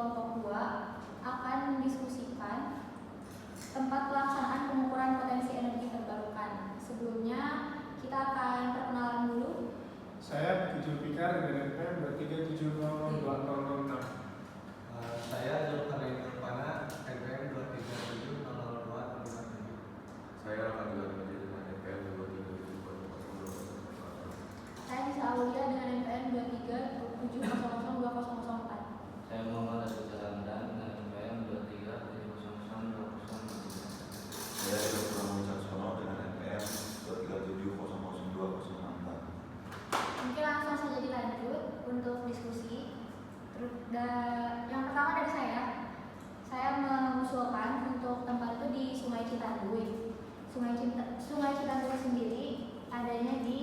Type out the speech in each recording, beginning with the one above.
kelompok 2 akan mendiskusikan tempat pelaksanaan pengukuran potensi energi terbarukan. Sebelumnya kita akan perkenalan dulu. Saya Puji Fikar dari NPM 237002006. Saya Zulkarnain Irfana, NPM 237002057. Saya akan juga menjadi dengan NPM 237002004. Saya Nisa Aulia dengan NPM 237002004. Saya Muhammad Abdul Salamdan dengan NPM 237002004. Saya Dr. Muhammad Sono dengan NPM 237002004. Mungkin langsung saja dilanjut untuk diskusi. Yang pertama dari saya mengusulkan untuk tempat itu di Sungai Citandui. Sungai Citandui sendiri adanya di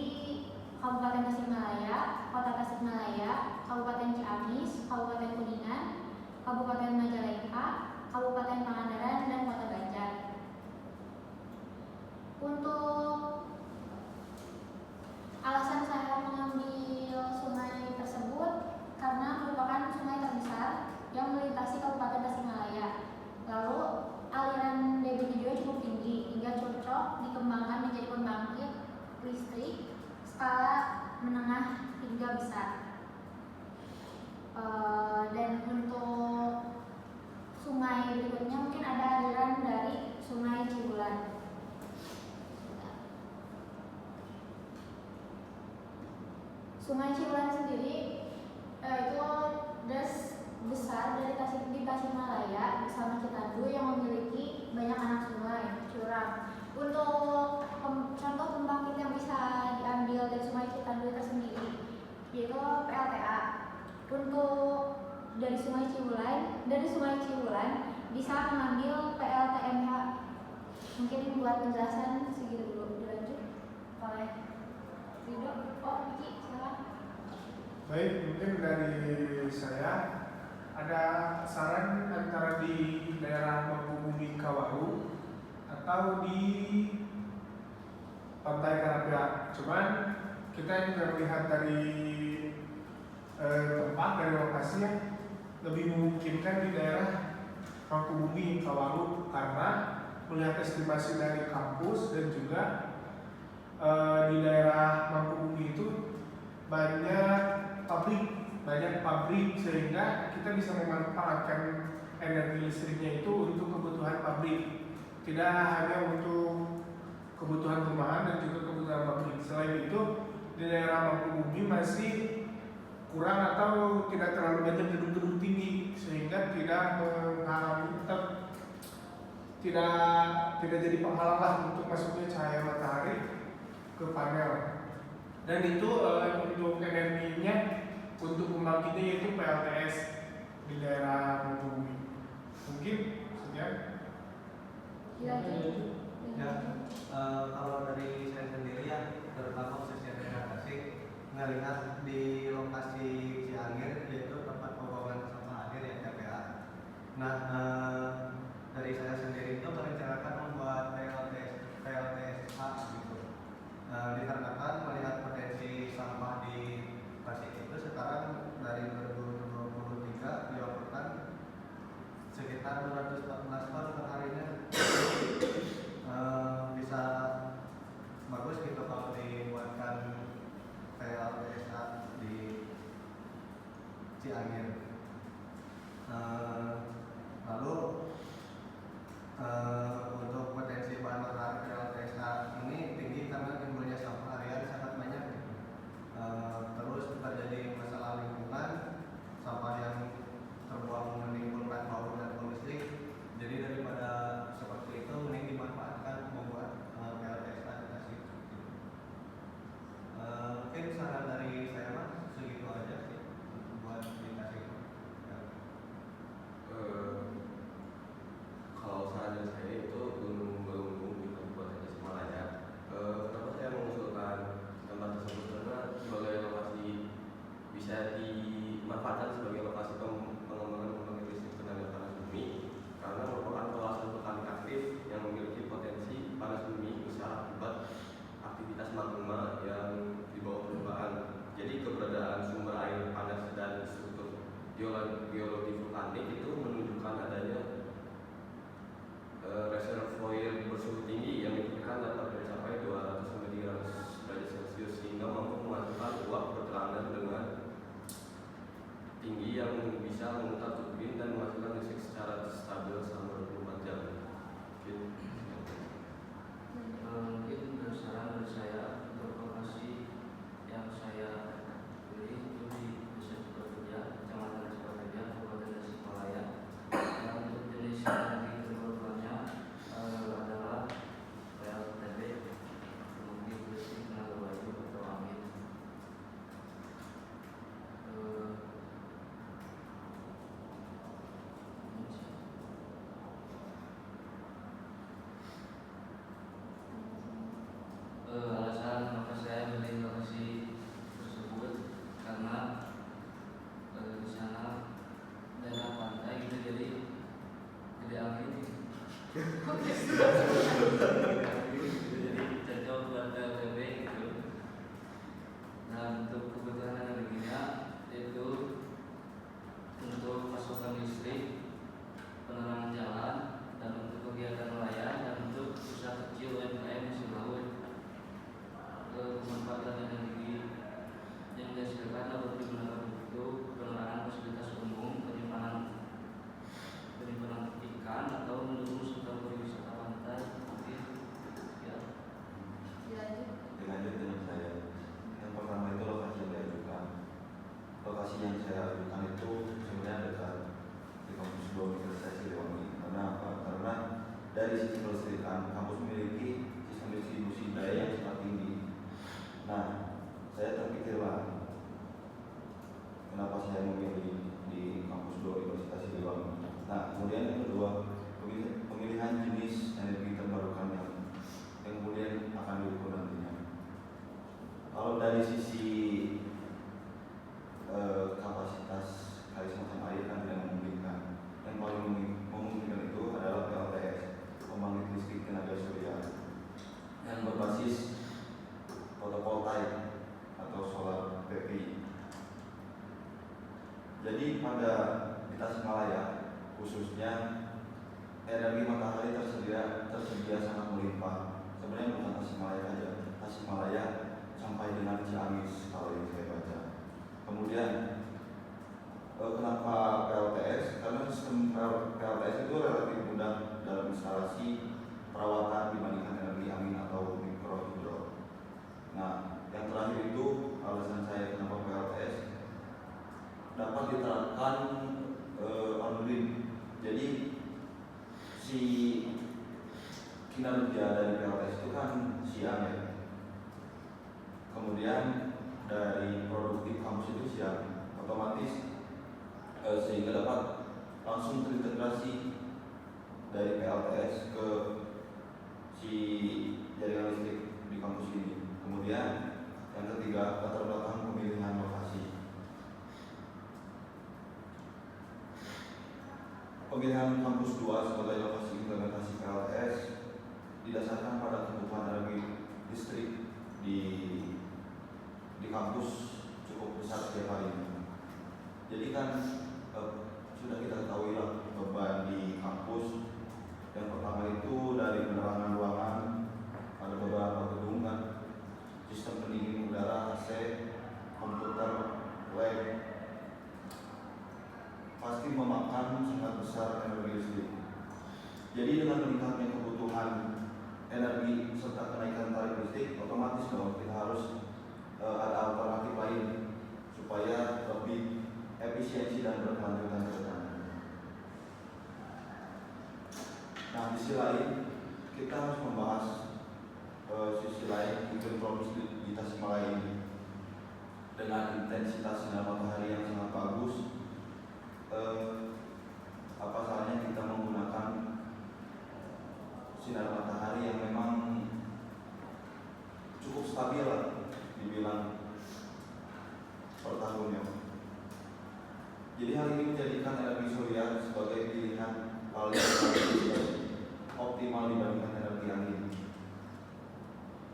Kabupaten Tasikmalaya, Kota Tasikmalaya, Kabupaten Ciamis, Kabupaten Kuningan, Kabupaten Majalengka, Kabupaten Pangandaran, dan Kota Banjar. Untuk alasan saya mengambil sungai tersebut karena merupakan sungai terbesar yang melintasi Kabupaten Tasikmalaya. Lalu aliran debitnya juga cukup tinggi hingga cocok dikembangkan menjadi pembangkit listrik skala menengah hingga besar. Dan untuk sungai berikutnya mungkin ada aliran dari Sungai Cibulan. Sungai Cibulan sendiri itu das besar dari Tasikmalaya bersama Citandui yang memiliki banyak anak sungai curang. Untuk contoh pembangkit yang bisa diambil dari Sungai Citandui tersendiri yaitu PLTA. Untuk dari Sungai Cibulan bisa mengambil PLTMH. Mungkin buat penjelasan segitu dulu, dilanjut oleh Ridho. Vicky, silakan. Baik, mungkin dari saya ada saran antara di daerah Mangkubumi Kawaru atau di Pantai Karapia. Cuman kita juga melihat dari tempat dari lokasinya lebih memungkinkan di daerah Mangkubumi Kawaru karena melihat estimasi dari kampus dan juga di daerah Mangkubumi itu banyak pabrik sehingga kita bisa memanfaatkan energi listriknya itu untuk kebutuhan pabrik, tidak hanya untuk kebutuhan rumahan dan juga kebutuhan pabrik. Selain itu di daerah Mangkubumi masih kurang atau tidak terlalu banyak gedung-gedung tinggi sehingga tidak jadi penghalang untuk masuknya cahaya matahari ke panel. Dan itu untuk energinya untuk pembangkitnya yaitu PLTS di daerah Mangkubumi. Mungkin sekian. Kalau dari saya sendiri ya, terutama khususnya daerah Tasik, melihat di lokasi Ciangir yaitu tempat pembuangan sampah akhir ya TPA. Nah, dari saya sendiri itu merencanakan membuat PLTSA gitu. Dikarenakan melihat potensi sampah di Tasik itu sekarang dari 2023 dilaporkan sekitar 214 ton per harinya. Bisa bagus gitu kalau dibuatkan PLTSA di Ciangir. Lalu untuk potensi bahan bakar PLTSA ini tinggi karena timbulnya sampah harian sangat banyak. Terus terjadi masalah lingkungan, sampah yang terbuang menimbulkan bau dan polusi. Jadi daripada seperti itu mending dimanfaatkan membuat PLTSA di Tasik. Mungkin saran dari saya mas segitu aja sih buat di Tasik. Kalau saran dari saya itu belum di Kabupaten Tasikmalaya. Kenapa saya mengusulkan tempat tersebut karena sebagai lokasi bisa dimanfaatkan sebagai lokasi pengembangan pembangkit listrik tenaga panas bumi karena merupakan kawasan vulkanik aktif yang memiliki potensi panas bumi besar akibat aktivitas magma yang di bawah permukaan. Jadi keberadaan sumber air panas dan struktur geologi vulkanik itu lokasi yang saya ajukan itu sebenarnya dekat di kampus 2 Universitas Siliwangi. Karena apa? Karena dari sisi kelistrikan kampus memiliki sistem distribusi daya yang sangat tinggi. Nah, saya terpikirlah kenapa saya memilih di kampus 2 Universitas Siliwangi. Nah, kemudian yang kedua, pemilihan jenis energi terbarukan yang kemudian akan diukur nantinya. Kalau dari sisi kapasitas kali semacam air kan tidak memungkinkan. Yang paling memungkinkan itu adalah PLTS, pembangkit listrik tenaga surya, yang berbasis fotovoltaik atau solar PV. Jadi pada di Tasikmalaya khususnya energi matahari tersedia sangat melimpah. Sebenarnya bukan Tasikmalaya saja, Tasikmalaya sampai dengan Ciamis kalau yang saya baca. Kemudian kenapa PLTS? Karena sistem PLTS itu relatif mudah dalam instalasi perawatan dibandingkan energi angin atau mikrohidro. Nah, yang terakhir itu alasan saya kenapa PLTS dapat diterapkan on grid. Jadi si kinerja dari PLTS itu kan siang ya. Kemudian dari produktif kampus itu siang, otomatis sehingga dapat langsung terintegrasi dari PLTS ke si jaringan listrik di kampus ini. Kemudian yang ketiga, latar belakang pemilihan lokasi. Pemilihan kampus 2 sebagai lokasi implementasi PLTS didasarkan pada kebutuhan energi listrik di kampus cukup besar setiap hari. Jadi kan sudah kita ketahui lah beban di kampus. Yang pertama itu dari penerangan ruangan, ada beberapa gedung kan, sistem pendingin udara, AC, komputer, lab, pasti memakan sangat besar energi listrik. Jadi dengan meningkatnya kebutuhan energi serta kenaikan tarif listrik, otomatis dong kita harus ada alternatif lain supaya lebih efisiensi dan berkelanjutan ke depan. Nah, di sisi lain kita harus membahas sisi lain iklim tropis di Tasikmalaya ini dengan intensitas sinar matahari yang sangat bagus. Apa salahnya kita menggunakan sinar matahari yang memang cukup stabil lah dibilang per tahunnya. Jadi hal ini menjadikan energi surya sebagai pilihan paling optimal dibandingkan energi angin.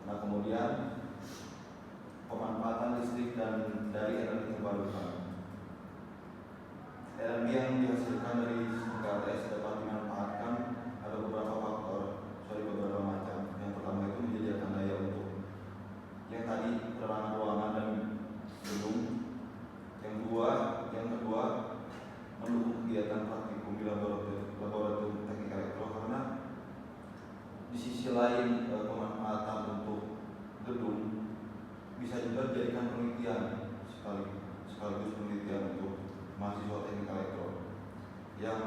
Nah, kemudian pemanfaatan listrik dan dari energi terbarukan. Energi yang dihasilkan dari sistem PLTS dapat dimanfaatkan ada beberapa macam. Yang pertama itu menyediakan daya untuk yang tadi penerangan ruangan dan gedung. Yang kedua mendukung kegiatan praktikum di laboratorium teknik elektro, karena di sisi lain pemanfaatan untuk gedung bisa juga dijadikan penelitian sekaligus penelitian untuk mahasiswa teknik elektro. Yang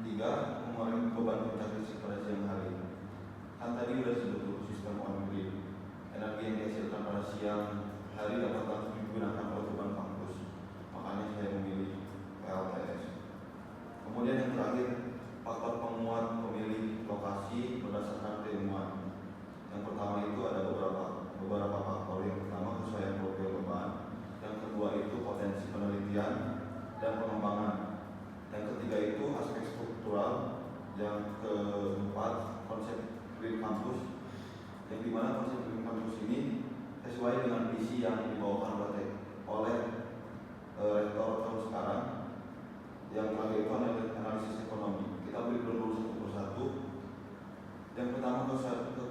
tiga, mengurangi beban puncak listrik pada siang hari. Kan tadi sudah disebut sistem on grid. Energi yang dihasilkan pada siang hari dapat langsung digunakan oleh beban kampus. Makanya saya memilih PLTS. Kemudian yang terakhir, faktor penguat pemilih lokasi berdasarkan keilmuan. Yang pertama itu ada beberapa faktor. Yang pertama kesesuaian profil beban. Yang kedua itu potensi penelitian dan pengembangan. Yang ketiga itu aspek struktural. Yang keempat konsep green campus, yang dimana konsep green campus ini sesuai dengan visi yang dibawakan oleh rektor tahun sekarang. Yang terakhir itu analisis ekonomi. Kita beri dulu satu persatu. Yang pertama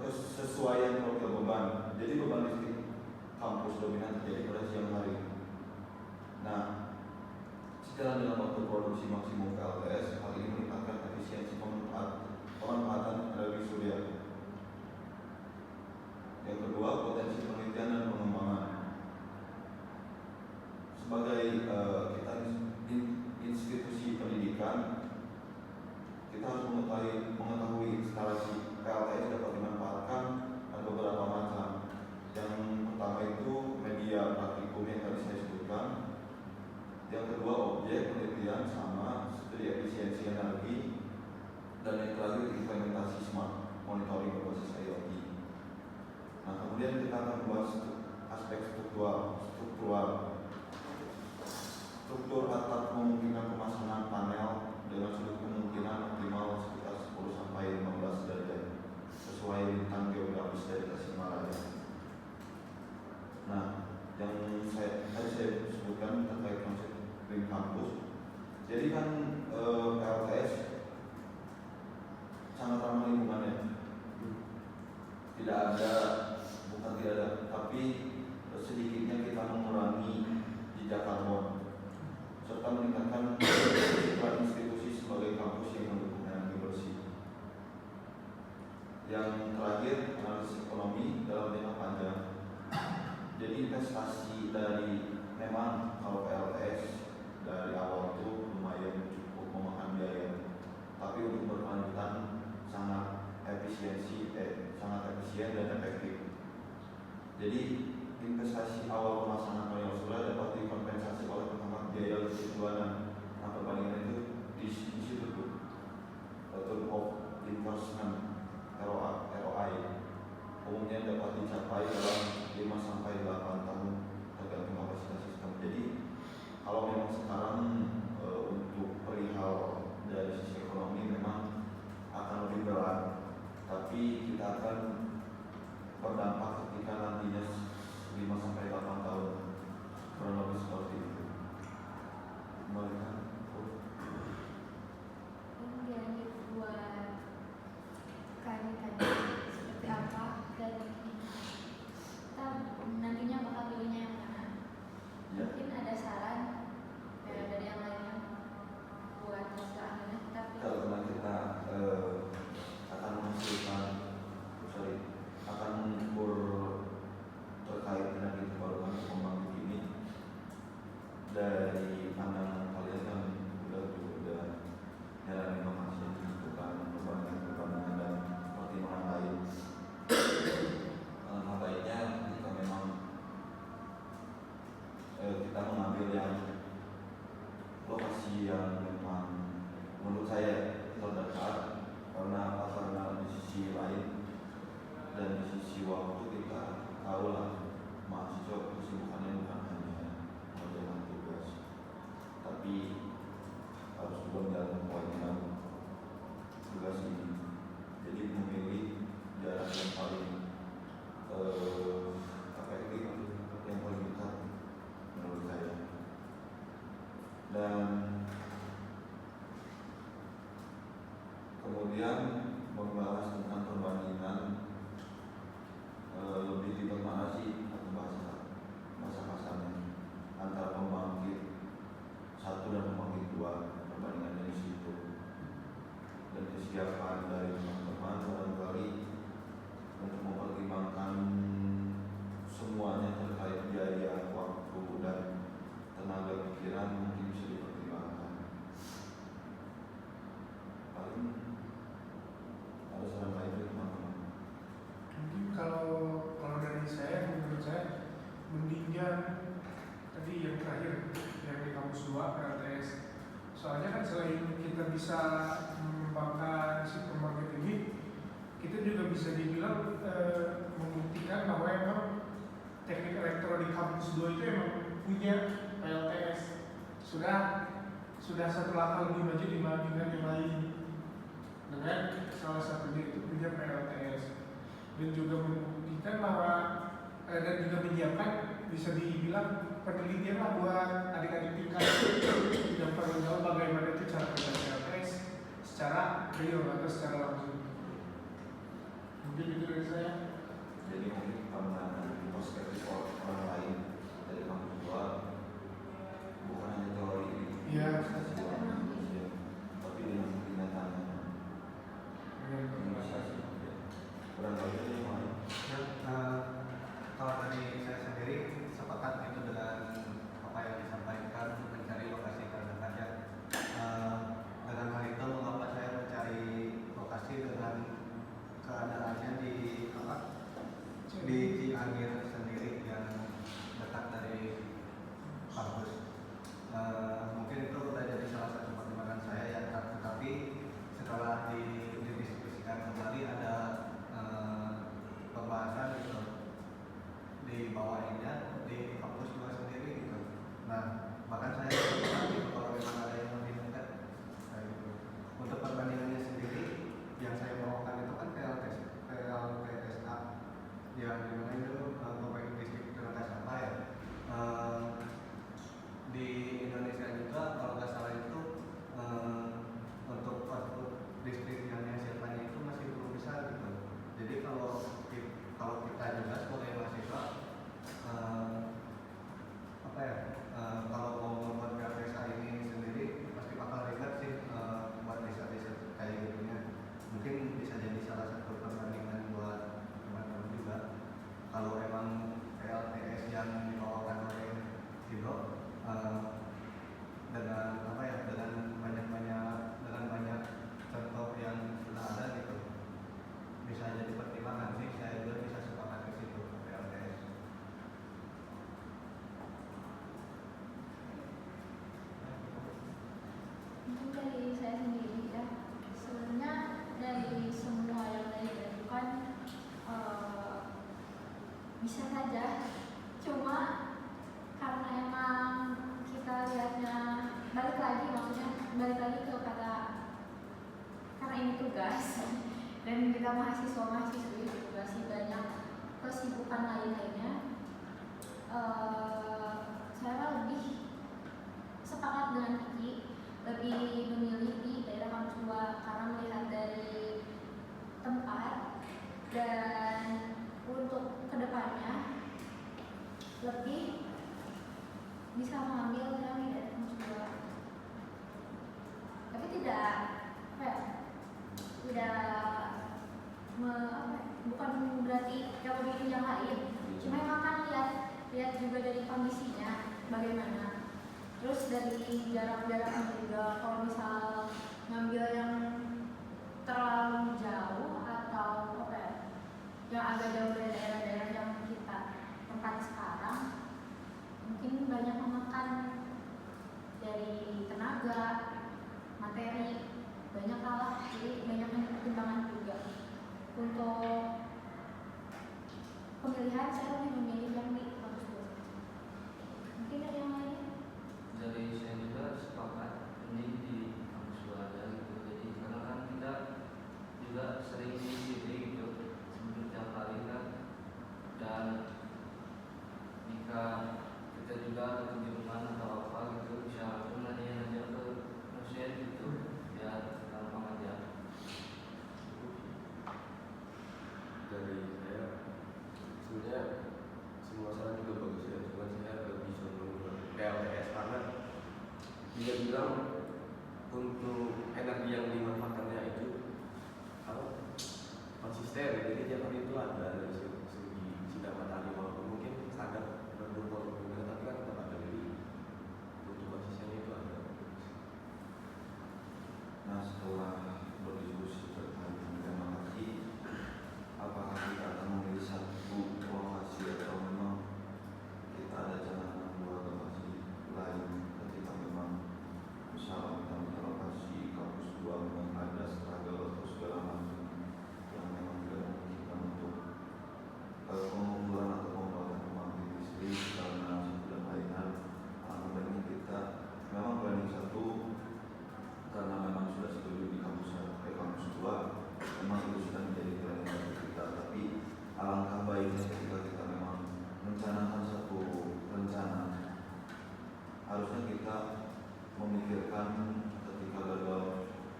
kesesuaian profil beban. Jadi beban listrik kampus dominan terjadi pada siang hari. Nah, secara dalam waktu produksi maksimum PLTS, hal ini meningkatkan efisiensi pemanfaatan energi surya. Yang kedua, potensi penelitian dan pengembangan. Sebagai sebagai kita institusi pendidikan, kita harus mengetahui instalasi PLTS dapat dimanfaatkan ada beberapa macam. Yang pertama itu media praktikum yang tadi saya sebutkan. Yang kedua objek penelitian sama studi efisiensi energi, dan yang terakhir implementasi smart monitoring berbasis IoT. Nah, kemudian kita akan membahas aspek struktur atap memungkinkan pemasangan panel dengan sudut kemungkinan optimal sekitar 10 sampai 15 derajat sesuai bintang geografis dari Tasikmalaya. Nah, yang tadi saya sebutkan terkait konsep Green Campus. Jadi kan PLTS sangat ramah lingkungannya. Bukan tidak ada, tapi sedikitnya kita mengurangi jejak karbon serta meningkatkan peran institusi sebagai kampus yang mendukung energi bersih. Yang terakhir, analisis ekonomi dalam jangka panjang. Jadi investasi dari memang kalau PLTS dari awal itu lumayan cukup memakan biaya, tapi untuk berkelanjutan sangat efisien dan efektif. Jadi investasi awal pemasangan panel surya dapat dikompensasi oleh penghemat biaya listrik bulanan. Nah, perbandingan itu di situ tuh return of investment ROI umumnya dapat dicapai dalam 5 sampai 8 tahun tergantung kapasitas sistem. Jadi kalau memang sekarang untuk perihal dari sisi ekonomi memang akan lebih berat, tapi kita akan berdampak ketika nantinya 5 sampai 8 tahun, kurang lebih seperti itu. Kembalikan. Ini lanjut buat kami tadi seperti apa dan kita nantinya bakal pilihnya yang mana. Ya. Mungkin ada saran dari yang lainnya buat hasil akhirnya kita pilih. Karena kita akan mengukur terkait energi terbarukan pembangkit ini dari pandangan kalian kan udah nyaranin inovasi yang dilakukan perbandingan dan pertimbangan lain. Alangkah baiknya jika memang kita mengambil yang lokasi yang memang menurut saya terdekat, karena di sisi lain dan di sisi waktu kita tahu lah mahasiswa kesibukannya bukan hanya mengerjakan tugas, tapi harus juga menjalankan kewajiban tugas ini. Jadi memilih jarak yang paling efektif, yang paling dekat menurut saya. Dan kemudian membahas tentang perbandingan lebih ribet mana sih atau bahasa kasarnya antara pembangkit 1 dan pembangkit 2, perbandingannya di situ, dan kesiapan dari teman-teman barangkali untuk mempertimbangkan semuanya terkait biaya, waktu, dan tenaga pikiran mungkin bisa dipertimbangkan. Paling ada saran lain dari teman-teman? Mungkin kalau dari saya, menurut saya mendingan tadi yang terakhir yang di kampus 2 PLTS. Soalnya kan selain kita bisa mengembangkan si pembangkit ini, kita juga bisa dibilang membuktikan bahwa emang teknik elektro di kampus 2 itu emang punya PLTS. Sudah satu langkah lebih maju dibandingkan yang lain, dengan salah satunya itu punya PLTS, dan juga membuktikan bahwa dan juga menyiapkan bisa dibilang penelitian lah buat adik-adik tingkat yang perlu tahu bagaimana itu cara kerja PLTS secara real atau secara langsung. Mungkin itu dari saya. Jadi mungkin karena perspektif orang lain dari kampus 2 bukan hanya teori Iya. tapi dengan kenyataannya. Barangkali itu yang lain. Kalau dari saya sendiri sepakat itu dengan apa yang disampaikan Mungkin itu udah jadi salah satu pertimbangan saya ya, tetapi setelah didiskusikan kembali ada pembahasan gitu di bawahnya di kampus juga sendiri gitu. Nah, bahkan saya gitu, kalau memang ada yang lebih dekat kayak gitu. Untuk perbandingannya sendiri yang saya bawakan itu kan PLTSA yang dimana itu pemain listrik tenaga sampah ya. Di Indonesia juga kalau nggak salah itu untuk output listrik yang dihasilkannya itu masih belum besar gitu. Jadi kalau kita juga sebagai mahasiswa kalau mau membuat PLTSA ini sendiri pasti bakal ribet sih buat riset-riset kayak gitunya. Mungkin bisa jadi salah satu perbandingan buat teman-teman juga. Kalau emang PLTS yang dibawakan oleh Hidro dengan banyak contoh yang sudah ada gitu, bisa jadi pertimbangan sih. Saya juga bisa sepakat ke situ PLTS. Mungkin dari saya sendiri ya, sebenarnya dari semua yang tadi dilakukan bisa saja, cuma karena emang kita lihatnya balik lagi ke kata, karena ini tugas dan kita mahasiswa-mahasiswi masih banyak kesibukan lainnya. Saya lebih sepakat dengan Kiki, lebih memilih di daerah kampus 2 karena melihat dari tempat dan untuk kedepannya lebih bisa mengambil yang di daerah kampus 2. Tapi bukan berarti yang lebih yang lain, cuma emang kan lihat juga dari kondisinya bagaimana. Terus dari jarak-jaraknya juga, kalau misal ngambil yang terlalu jauh atau yang agak jauh dari daerah-daerah yang kita tempat sekarang, mungkin banyak memakan dari tenaga, materi, banyak kalah, jadi banyak pertimbangan juga. Untuk pemilihan saya lebih memilih yang di kampus 2. Mungkin ada yang lain? Dari saya juga sepakat ini di kampus 2 aja gitu. Jadi karena kan kita juga sering di sini gitu setiap hari kan, dan jika kita juga ada kejuruan atau apa gitu bisa langsung nanya aja ke dosen gitu ya, gampang aja. Dari saya sebenarnya semua saran juga bagus ya, cuma saya lebih senang PLTS karena dia bilang untuk energi yang dimanfaatkannya itu konsisten, jadi tiap hari itu ada dari segi sinar matahari, walaupun mungkin kadang berdua tapi kan tetap ada, jadi untuk konsistennya itu ada. Nah, setelah berdiskusi terkait tema tadi, apakah kita akan memilih satu lokasi atau memang kita ada jalan dua lokasi lain ketika memang misalnya kita punya lokasi kampus 2 memang ada struggle atau segala macam yang memang tidak memungkinkan untuk pengumpulan atau pembuatan pembangkit listrik karena satu dan lain hal. Kemudian kita memang planning satu karena memang sudah setuju di kampus 2, memang itu sudah menjadi planning dari kita. Tapi alangkah baiknya ketika kita memang merencanakan satu rencana, harusnya kita memikirkan ketika gagal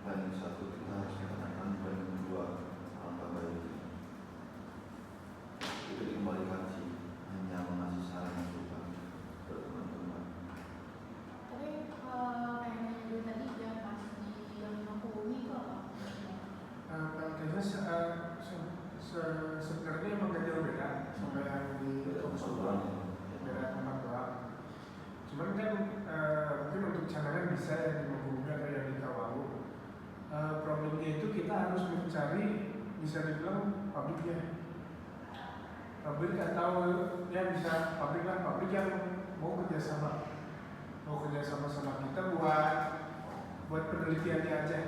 planning 1 kita harus merencanakan planning 2. Alangkah baiknya itu dikembalikan sih, hanya mengasih saran yang suka ke teman-teman. Tapi kayaknya dulu tadi yang pas di yang menghubungi itu apa? PLTS sebenarnya emang gak jauh beda sama yang di kampus 2, beda tempat doang. Cuman kan mungkin untuk cadangan bisa yang di Menghubungi atau yang di Kawalu. Problemnya itu kita harus mencari, bisa dibilang pabriknya. Pabrik atau ya bisa pabrik yang mau kerjasama mau kerja sama kita buat penelitiannya aja.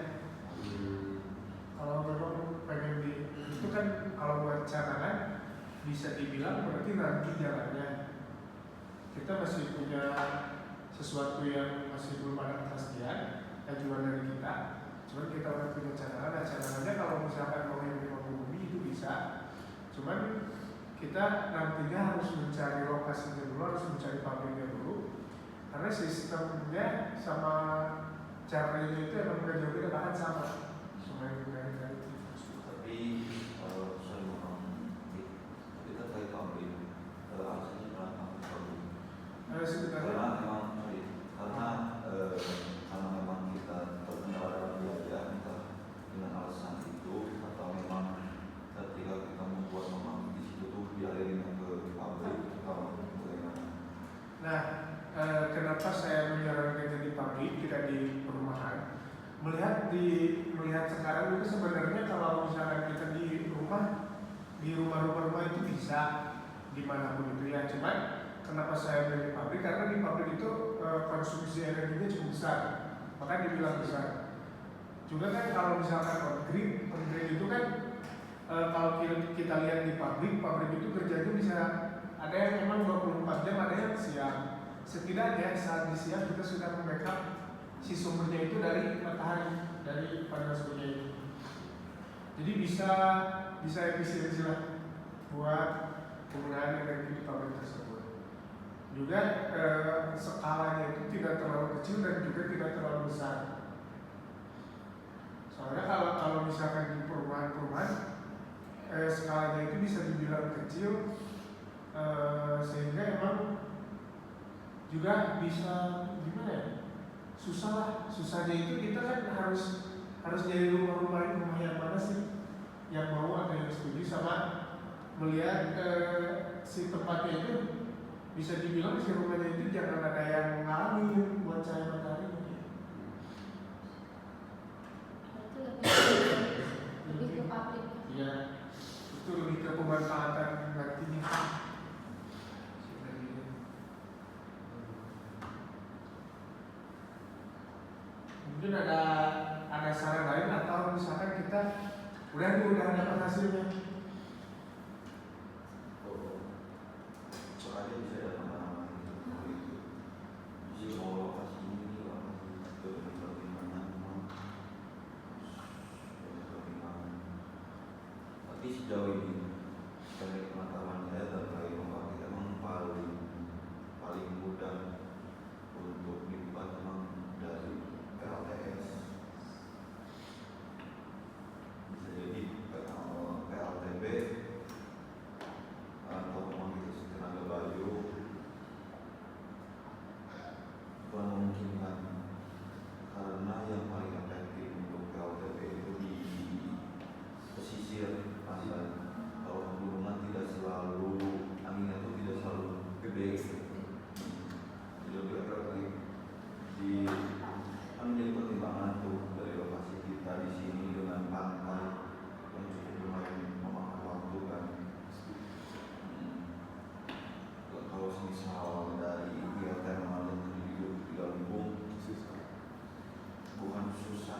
Kalau memang pengen itu kan kalau buat cadangan bisa dibilang berarti nanti jalannya kita masih punya sesuatu yang masih belum ada kepastian ajuan dari kita. Cuman kita udah punya cadangan. Nah, cadangannya kalau misalkan mau yang di bumi itu bisa. Cuman kita nantinya harus mencari lokasinya dulu, harus mencari pabriknya dulu. Karena sistemnya sama caranya itu emang nggak jauh beda, bahkan sama. Tapi saya mau kita terkait pabrik, alasannya kenapa pabrik? Sebenarnya Karena memang kita terkendala dalam biaya, kita dengan alasan itu, atau memang ketika kita membuat memang di situ tuh dialirin ke pabrik atau bagaimana? Nah, kenapa saya menyarankan di pabrik tidak di perumahan? Melihat sekarang itu sebenarnya kalau misalkan kita di rumah-rumah itu bisa dimanapun itu ya. Cuman kenapa saya beli pabrik? Karena di pabrik itu konsumsi energinya cukup besar, maka dibilang besar. Juga kan kalau misalkan on-grid itu kan kalau kita lihat di pabrik itu kerjanya bisa ada yang memang 24 jam, ada yang siang. Setidaknya saat di siang kita sudah membackup si sumbernya itu dari matahari, dari panas surya itu. Jadi bisa efisiensi lah buat penggunaan energi di pabrik tersebut. Juga skalanya itu tidak terlalu kecil dan juga tidak terlalu besar. Soalnya kalau misalkan di perumahan skalanya itu bisa dibilang kecil, sehingga emang juga bisa gimana ya? Susahnya itu kita kan harus nyari rumah yang mana sih yang mau atau yang setuju sama melihat si tempatnya itu bisa dibilang si rumahnya itu jangan ada yang ngalamin buat cahaya matahari. Itu lebih ke pabrik. Iya, itu lebih ke pemanfaatan nantinya. Mungkin ada saran lain atau misalkan kita udah dapat hasilnya. Soalnya bisa ada nama-nama itu, bisa mau lokasi ini, lokasi itu, bagaimana memang, tapi sejauh ini dari pengetahuan saya terkait pembangkit memang paling mudah untuk dibuat memang dari PLTS. Bisa jadi PLTB atau pembangkit tenaga bayu kurang memungkinkan, karena yang paling efektif untuk PLTB itu di pesisir pantai. Kalau pegunungan tidak selalu, anginnya itu tidak selalu gede. Jadi lebih efektif kan menjadi pertimbangan tuh dari lokasi kita di sini dengan pantai yang cukup lumayan memakan waktu kan. Kalau misal dari geotermal yang digabung bukan susah.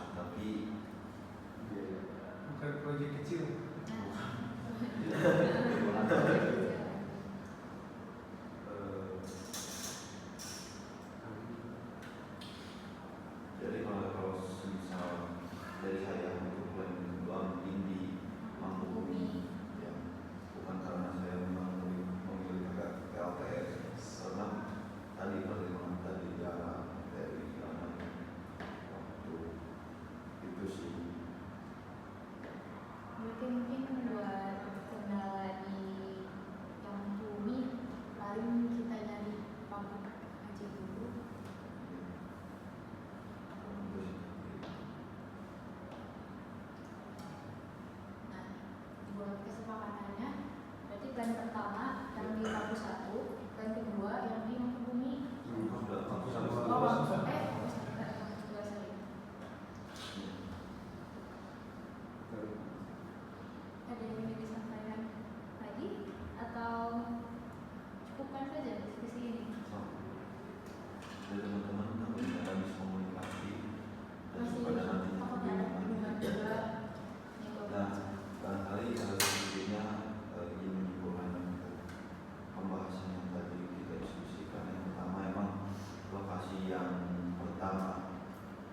yang pertama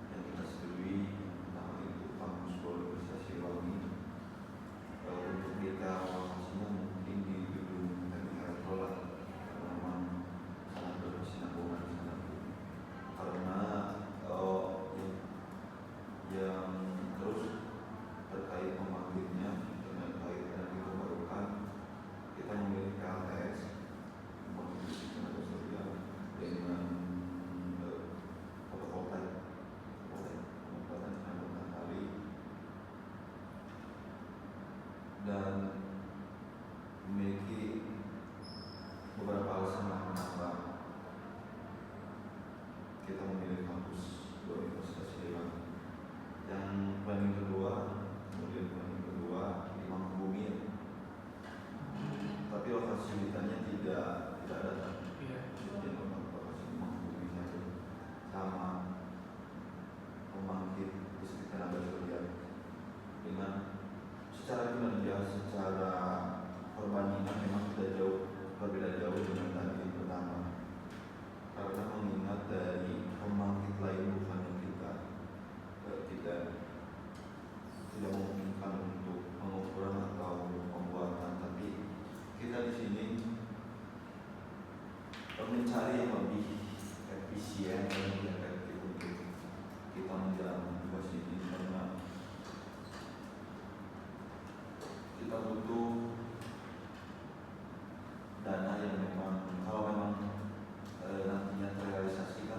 yang kita setujui pertama itu kampus Universitas Siliwangi. Untuk kita lokasinya mungkin di gedung teknik elektronik karena memang sangat berkesinambungan di sana. Karena yang terus terkait pembangkitnya terkait energi terbarukan, kita memiliki PLTS pembangkit tenaga surya dengan fotovoltaik pemanfaatan tenaga matahari dan memiliki beberapa alasan kenapa kita memilih kampus Universitas Siliwangi. Yang planning kedua, kemudian planning kedua di Mangkubumi, tapi lokasi ditanya tidak ada. Jadi lokasi Mangkubumi saja sama pembangkit listrik tenaga surya dengan secara kinerja, secara perbandingan memang berbeda jauh dengan tadi yang pertama, karena mengingat dari pembangkit lain bukan kita tidak memungkinkan untuk pengukuran atau pembuatan, tapi kita di sini mencari yang lebih efisien,